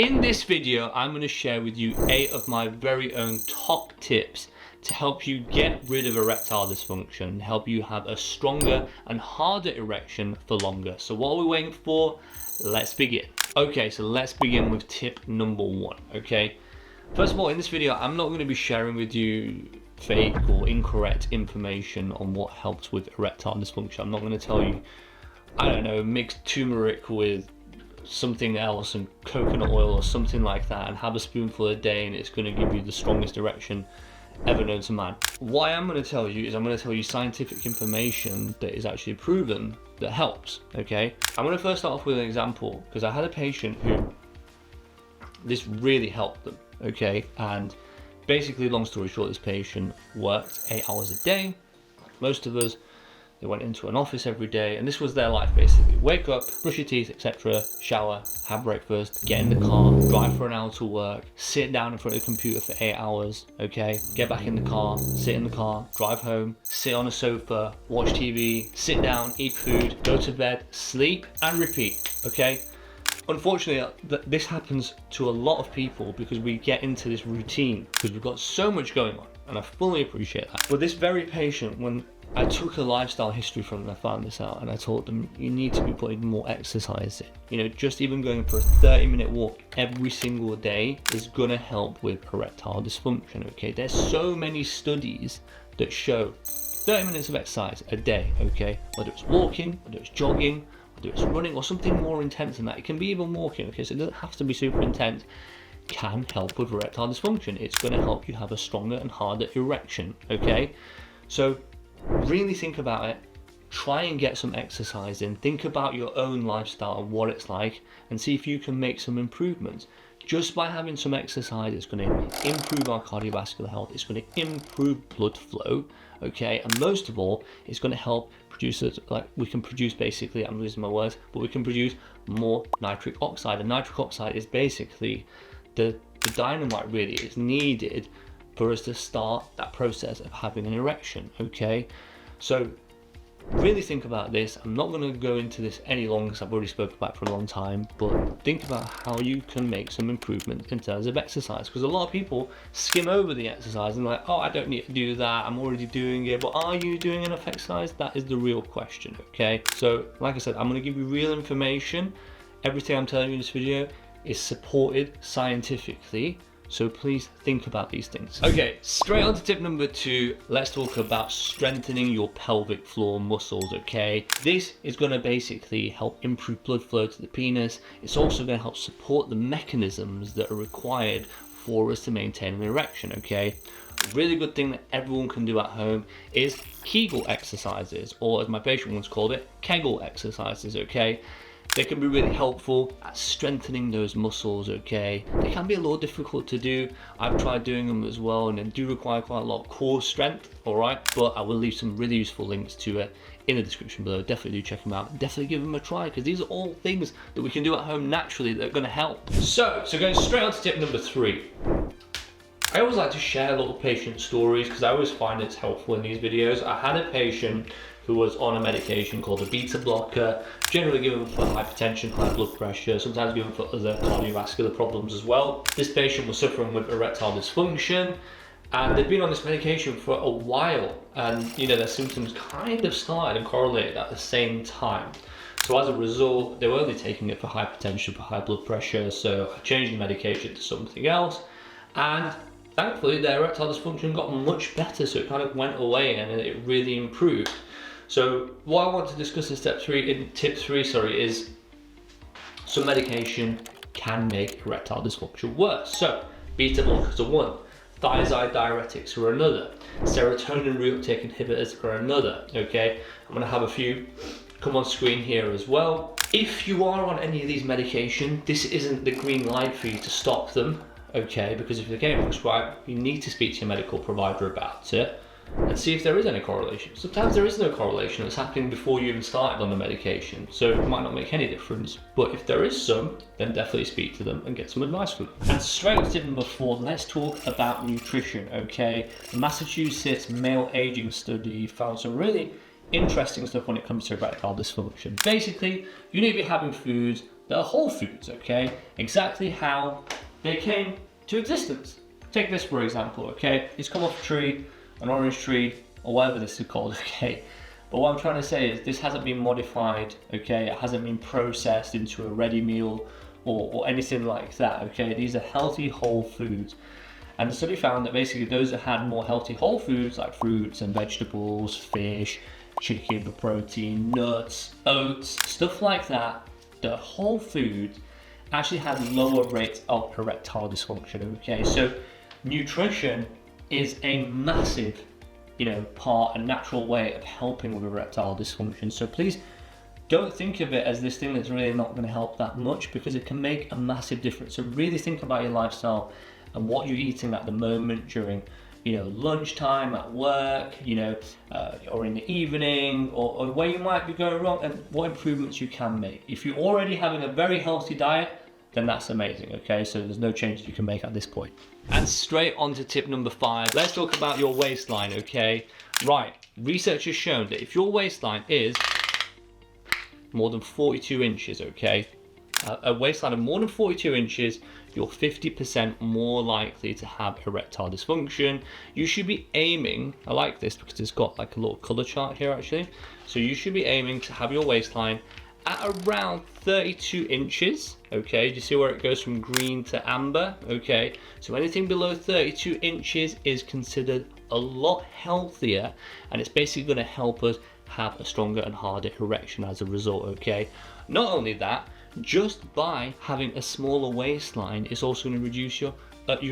In this video, I'm going to share with you 8 of my very own top tips to help you get rid of erectile dysfunction, help you have a stronger and harder erection for longer. So what are we waiting for? Let's begin. Okay, so let's begin with tip number 1, okay? First of all, in this video, I'm not going to be sharing with you fake or incorrect information on what helps with erectile dysfunction. I'm not going to tell you, I don't know, mix turmeric with something else and coconut oil or something like that and have a spoonful a day and it's going to give you the strongest erection ever known to man. What I am going to tell you is I'm going to tell you scientific information that is actually proven that helps, okay? I'm going to first start off with an example because I had a patient who this really helped them, okay? And basically, long story short, this patient worked 8 hours a day, like most of us. They went into an office every day and this was their life basically. Wake up, brush your teeth, etc., shower, have breakfast, get in the car, drive for an hour to work, sit down in front of the computer for 8 hours, okay? Get back in the car, sit in the car, drive home, sit on a sofa, watch TV, sit down, eat food, go to bed, sleep, and repeat, okay? Unfortunately, this happens to a lot of people because we get into this routine because we've got so much going on, and I fully appreciate that. But this very patient, when I took a lifestyle history from them, I found this out, and I told them you need to be putting more exercise in. You know, just even going for a 30-minute walk every single day is gonna help with erectile dysfunction, okay? There's so many studies that show 30 minutes of exercise a day, okay? Whether it's walking, whether it's jogging, whether it's running, or something more intense than that. It can be even walking, okay? So it doesn't have to be super intense. Can help with erectile dysfunction. It's gonna help you have a stronger and harder erection, okay? So really think about it, try and get some exercise in, think about your own lifestyle and what it's like, and see if you can make some improvements. Just by having some exercise, it's going to improve our cardiovascular health, it's going to improve blood flow, okay, and most of all, it's going to help produce, we can produce basically, I'm losing my words, but we can produce more nitric oxide, and nitric oxide is basically the dynamite really is needed for us to start that process of having an erection, okay? So really think about this. I'm not going to go into this any longer because I've already spoken about it for a long time, but think about how you can make some improvement in terms of exercise, because a lot of people skim over the exercise and like, oh, I don't need to do that, I'm already doing it. But are you doing enough exercise? That is the real question, okay? So like I said, I'm going to give you real information. Everything I'm telling you in this video is supported scientifically. So please think about these things. Okay, straight on to tip number 2. Let's talk about strengthening your pelvic floor muscles, okay? This is gonna basically help improve blood flow to the penis. It's also gonna help support the mechanisms that are required for us to maintain an erection, okay? A really good thing that everyone can do at home is Kegel exercises, or as my patient once called it, Kegel exercises, okay? They can be really helpful at strengthening those muscles, okay? They can be a little difficult to do. I've tried doing them as well, and they do require quite a lot of core strength, all right? But I will leave some really useful links to it in the description below. Definitely do check them out. Definitely give them a try, because these are all things that we can do at home naturally that are gonna help. So going straight on to tip number 3. I always like to share little patient stories because I always find it's helpful in these videos. I had a patient who was on a medication called a beta blocker, generally given for hypertension, high blood pressure, sometimes given for other cardiovascular problems as well. This patient was suffering with erectile dysfunction, and they'd been on this medication for a while, and you know, their symptoms kind of started and correlated at the same time. So as a result, they were only taking it for hypertension, for high blood pressure, so I changed the medication to something else, and thankfully their erectile dysfunction got much better, so it kind of went away and it really improved. So what I want to discuss in tip 3, is some medication can make erectile dysfunction worse. So beta blockers are one, thiazide diuretics are another, serotonin reuptake inhibitors are another, okay? I'm gonna have a few come on screen here as well. If you are on any of these medications, this isn't the green light for you to stop them, okay? Because if they're getting prescribed, you need to speak to your medical provider about it and see if there is any correlation. Sometimes there is no correlation, it's happening before you even started on the medication, so it might not make any difference. But if there is some, then definitely speak to them and get some advice from them. And straight on to tip number 4, let's talk about nutrition, okay? The Massachusetts male aging study found some really interesting stuff when it comes to erectile dysfunction. Basically, you need to be having foods They're whole foods, okay? Exactly how they came to existence. Take this for example, okay? It's come off a tree, an orange tree, or whatever this is called, okay? But what I'm trying to say is this hasn't been modified, okay? It hasn't been processed into a ready meal or anything like that, okay? These are healthy whole foods. And the study found that basically those that had more healthy whole foods like fruits and vegetables, fish, chicken for protein, nuts, oats, stuff like that, the whole foods actually had lower rates of erectile dysfunction, okay? So nutrition is a massive, part, a natural way of helping with erectile dysfunction. So please don't think of it as this thing that's really not going to help that much, because it can make a massive difference. So really think about your lifestyle and what you're eating at the moment during, lunchtime, at work, or in the evening, or where you might be going wrong, and what improvements you can make. If you're already having a very healthy diet, then that's amazing, okay? So there's no changes you can make at this point. And straight on to tip number 5. Let's talk about your waistline, okay? Right, research has shown that if your waistline is more than 42 inches, okay? A waistline of more than 42 inches, you're 50% more likely to have erectile dysfunction. You should be aiming, I like this because it's got like a little color chart here actually. So you should be aiming to have your waistline at around 32 inches, okay? Do you see where it goes from green to amber? Okay, so anything below 32 inches is considered a lot healthier, and it's basically going to help us have a stronger and harder erection as a result, okay? Not only that, just by having a smaller waistline, it's also going to reduce your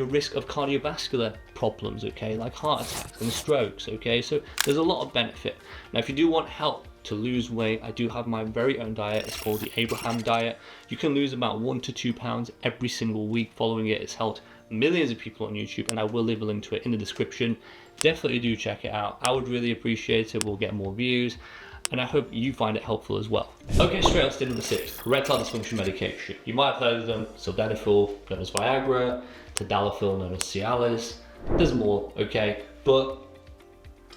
risk of cardiovascular problems, okay, like heart attacks and strokes, okay? So there's a lot of benefit. Now, if you do want help to lose weight, I do have my very own diet. It's called the Abraham diet. You can lose about 1 to 2 pounds every single week following it. It's helped millions of people on YouTube, and I will leave a link to it in the description. Definitely do check it out. I would really appreciate it. We'll get more views, and I hope you find it helpful as well. Okay, straight on to number 6, erectile dysfunction medication. You might have heard of them: sildenafil, known as Viagra, tadalafil, known as Cialis. There's more, okay? But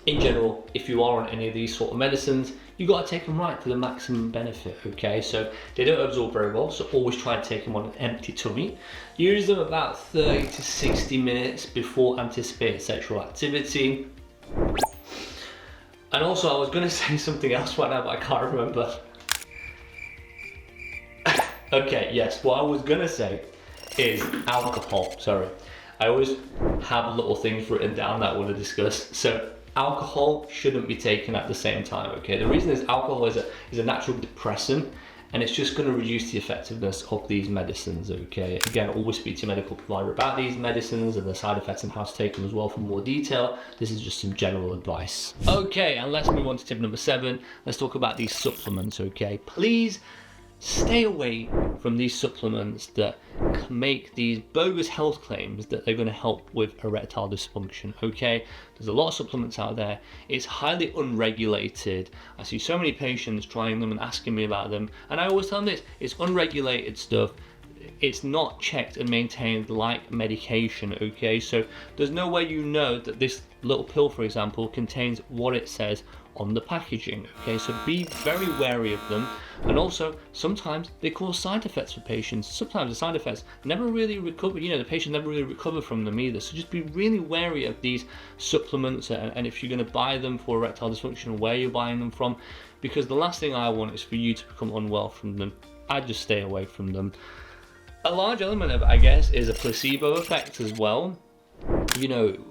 in general, if you are on any of these sort of medicines, you got to take them right for the maximum benefit, okay? So they don't absorb very well, so always try and take them on an empty tummy. Use them about 30 to 60 minutes before anticipated sexual activity. And also, I was going to say something else right now, but I can't remember. Okay, yes, what I was going to say is alcohol. Sorry, I always have little things written down that I want to discuss. So alcohol shouldn't be taken at the same time, okay? The reason is alcohol is a natural depressant, and it's just going to reduce the effectiveness of these medicines, okay? Again, always speak to your medical provider about these medicines and the side effects and how to take them as well for more detail. This is just some general advice. Okay, and let's move on to tip number 7. Let's talk about these supplements, okay? Please stay away from these supplements that make these bogus health claims that they're going to help with erectile dysfunction, okay? There's a lot of supplements out there. It's highly unregulated. I see so many patients trying them and asking me about them, and I always tell them this: it's unregulated stuff. It's not checked and maintained like medication, okay? So there's no way you know that this little pill, for example, contains what it says on the packaging, okay? So be very wary of them. And also, sometimes they cause side effects for patients. Sometimes the side effects never really recover, the patient never really recover from them either. So just be really wary of these supplements, and if you're going to buy them for erectile dysfunction, where you're buying them from, because the last thing I want is for you to become unwell from them. I'd just stay away from them. A large element of it, I guess, is a placebo effect as well.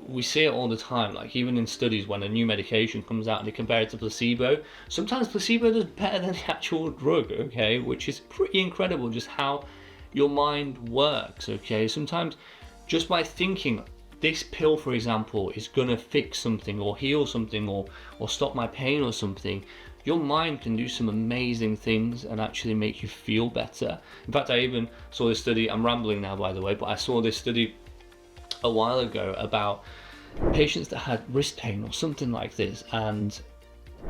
We see it all the time, like even in studies when a new medication comes out and they compare it to placebo. Sometimes placebo does better than the actual drug, okay? Which is pretty incredible, just how your mind works, okay? Sometimes just by thinking this pill, for example, is gonna fix something or heal something or stop my pain or something, your mind can do some amazing things and actually make you feel better. In fact, I even saw this study, I'm rambling now by the way, but I saw this study a while ago about patients that had wrist pain or something like this, and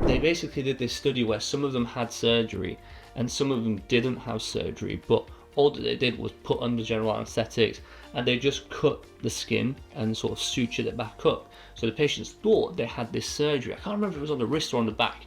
they basically did this study where some of them had surgery and some of them didn't have surgery, but all that they did was put under general anesthetics and they just cut the skin and sort of sutured it back up. So the patients thought they had this surgery. I can't remember if it was on the wrist or on the back.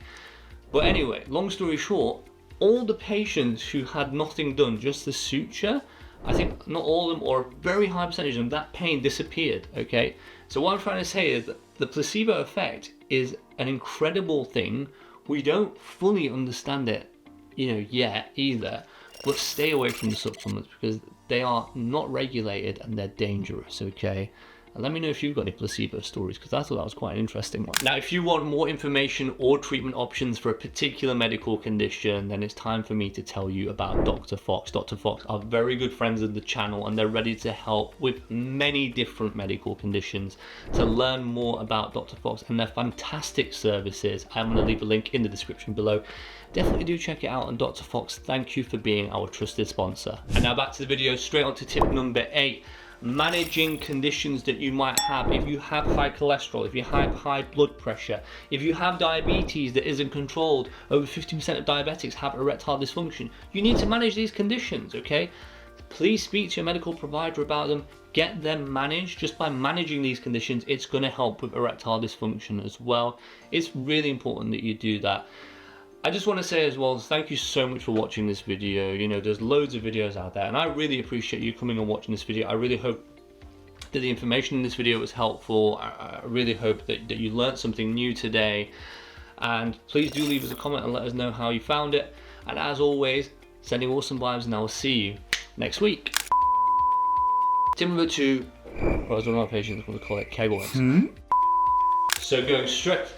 But anyway, long story short, all the patients who had nothing done, just the suture, I think not all of them, or a very high percentage of them, that pain disappeared, okay? So what I'm trying to say is that the placebo effect is an incredible thing. We don't fully understand it, yet either, but stay away from the supplements because they are not regulated and they're dangerous, okay? And let me know if you've got any placebo stories, because I thought that was quite an interesting one. Now, if you want more information or treatment options for a particular medical condition, then it's time for me to tell you about Dr. Fox. Dr. Fox are very good friends of the channel, and they're ready to help with many different medical conditions. To learn more about Dr. Fox and their fantastic services, I'm going to leave a link in the description below. Definitely do check it out. And Dr. Fox, thank you for being our trusted sponsor. And now back to the video, straight on to tip number 8. Managing conditions that you might have. If you have high cholesterol, if you have high blood pressure, if you have diabetes that isn't controlled, over 50% of diabetics have erectile dysfunction. You need to manage these conditions, okay? Please speak to your medical provider about them. Get them managed. Just by managing these conditions, it's going to help with erectile dysfunction as well. It's really important that you do that. I just want to say as well, thank you so much for watching this video. There's loads of videos out there, and I really appreciate you coming and watching this video. I really hope that the information in this video was helpful. I really hope that you learned something new today. And please do leave us a comment and let us know how you found it. And as always, sending awesome vibes, and I will see you next week. Tip number 2, or as one of my patients want to call it, K-boys. So going straight...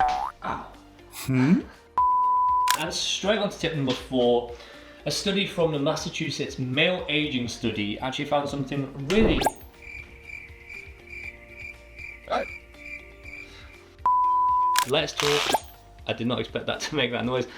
And straight on to tip number 4, a study from the Massachusetts Male Aging Study actually found something really... Let's talk. I did not expect that to make that noise.